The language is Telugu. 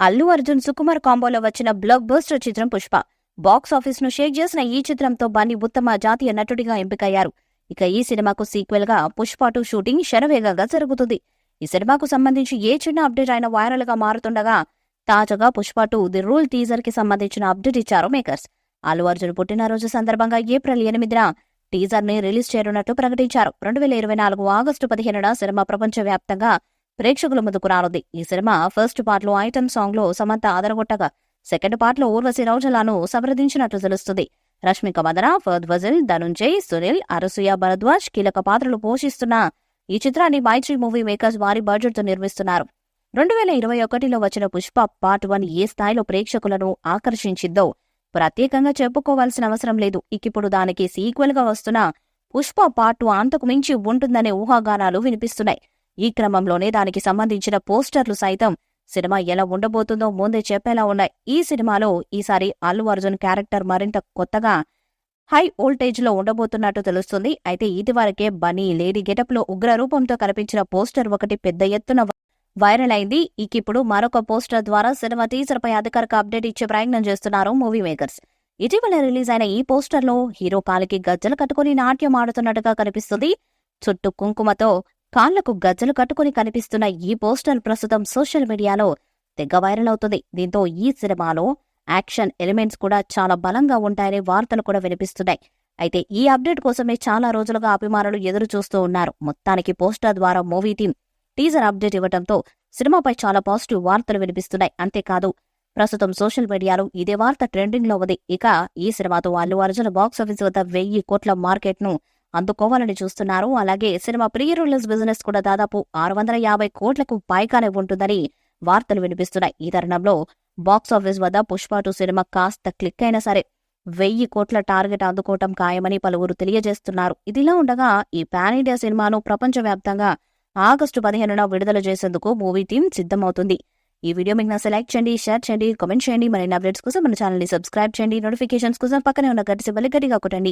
అల్లు అర్జున్ సుకుమార్ కాంబోలో వచ్చిన బ్లాక్ బస్టర్ చిత్రం పుష్ప. బాక్స్ ఆఫీస్ ను షేక్ చేసిన ఈ చిత్రంతో బన్నీ ఉత్తమ జాతీయ నటుడిగా ఎంపికయ్యారు. ఇక ఈ సినిమాకు సీక్వెల్ గా పుష్ప 2 షూటింగ్ శరవేగంగా జరుగుతుంది. ఈ సినిమాకు సంబంధించి ఏ చిన్న అప్డేట్ అయినా వైరల్ గా మారుతుండగా తాజాగా పుష్ప 2 ది రూల్ టీజర్ కి సంబంధించిన అప్డేట్ ఇచ్చారు మేకర్స్. అల్లు అర్జున్ పుట్టినరోజు సందర్భంగా ఏప్రిల్ 8న టీజర్ ని రిలీజ్ చేయనున్నట్టు ప్రకటించారు. 2024 ఆగస్టు 15న సినిమా ప్రపంచవ్యాప్తంగా ప్రేక్షకుల ముందుకు రానుంది. ఈ సినిమా ఫస్ట్ పార్ట్ లో ఐటమ్ సాంగ్ లో సమంత ఆదరగొట్టగా సెకండ్ పార్ట్ లో ఊర్వశి రౌజలాను సంప్రదించినట్లు తెలుస్తుంది. రష్మిక మందన, ఫహద్ ఫజిల్, ధనుంజయ్, సునీల్, అనసూయ భరద్వాజ్ కీలక పాత్రలు పోషిస్తున్న ఈ చిత్రాన్ని మైత్రి మూవీ మేకర్స్ భారీ బడ్జెట్ తో నిర్మిస్తున్నారు. 2021లో వచ్చిన పుష్ప పార్ట్ 1 ఏ స్థాయిలో ప్రేక్షకులను ఆకర్షించిందో ప్రత్యేకంగా చెప్పుకోవాల్సిన అవసరం లేదు. ఇకిప్పుడు దానికి సీక్వెల్ గా వస్తున్న పుష్ప పార్ట్ 2 అంతకు మించి ఉంటుందనే ఊహాగానాలు వినిపిస్తున్నాయి. ఈ క్రమంలోనే దానికి సంబంధించిన పోస్టర్లు సైతం సినిమా ఎలా ఉండబోతుందో ముందే చెప్పేలా ఉన్నాయి. ఈ సినిమాలో ఈసారి అల్లు అర్జున్ క్యారెక్టర్ మరింత కొత్తగా హై వోల్టేజ్ లో ఉండబోతున్నట్టు తెలుస్తుంది. అయితే ఇదివరకే బన్నీ లేడీ గెటప్ లో ఉగ్ర రూపంతో కనిపించిన పోస్టర్ ఒకటి పెద్ద ఎత్తున వైరల్ అయింది. ఇప్పుడు మరొక పోస్టర్ ద్వారా సినిమా టీజర్ పై అధికారిక అప్డేట్ ఇచ్చే ప్రయత్నం చేస్తున్నారు మూవీ మేకర్స్. ఇటీవల రిలీజ్ అయిన ఈ పోస్టర్ లో హీరో కాలికి గజ్జలు కట్టుకుని నాట్యం ఆడుతున్నట్టుగా కనిపిస్తుంది. చుట్టూ కుంకుమతో కాళ్లకు గజ్జలు కట్టుకుని కనిపిస్తున్న ఈ పోస్టర్ ప్రస్తుతం సోషల్ మీడియాలో తెగ వైరల్ అవుతుంది. దీంతో ఈ సినిమాలో యాక్షన్ ఎలిమెంట్స్ కూడా చాలా బలంగా ఉంటాయనే వార్తలు కూడా వినిపిస్తున్నాయి. అయితే ఈ అప్డేట్ కోసమే చాలా రోజులుగా అభిమానులు ఎదురు చూస్తూ ఉన్నారు. మొత్తానికి పోస్టర్ ద్వారా మూవీ టీం టీజర్ అప్డేట్ ఇవ్వడంతో సినిమాపై చాలా పాజిటివ్ వార్తలు వినిపిస్తున్నాయి. అంతేకాదు ప్రస్తుతం సోషల్ మీడియాలో ఇదే వార్త ట్రెండింగ్ లో ఉంది. ఇక ఈ సినిమాతో అల్లు అర్జున్ బాక్సాఫీస్ వద్ద 1000 కోట్ల మార్కెట్ ను అందుకోవాలని చూస్తున్నారు. అలాగే సినిమా ప్రీ రిలీజ్ బిజినెస్ కూడా దాదాపు 650 కోట్లకు పైగానే ఉంటుందని వార్తలు వినిపిస్తున్నాయి. ఈ తరుణంలో బాక్సాఫీస్ వద్ద పుష్ప 2 సినిమా కాస్త క్లిక్ అయినా సరే 1000 కోట్ల టార్గెట్ అందుకోవటం ఖాయమని పలువురు తెలియజేస్తున్నారు. ఇదిలా ఉండగా ఈ పాన్ ఇండియా సినిమాను ప్రపంచవ్యాప్తంగా ఆగస్టు 15న విడుదల చేసేందుకు మూవీ టీం సిద్ధమవుతుంది. ఈ వీడియో మీకు నచ్చితే లైక్ చేయండి, షేర్ చేయండి, కామెంట్ చేయండి. మరిన్ని అప్డేట్స్ కోసం మన ఛానల్ ని సబ్స్క్రైబ్ చేయండి. నోటిఫికేషన్స్ కోసం పక్కనే ఉన్న గంట సింబల్ గట్టిగా కొట్టండి.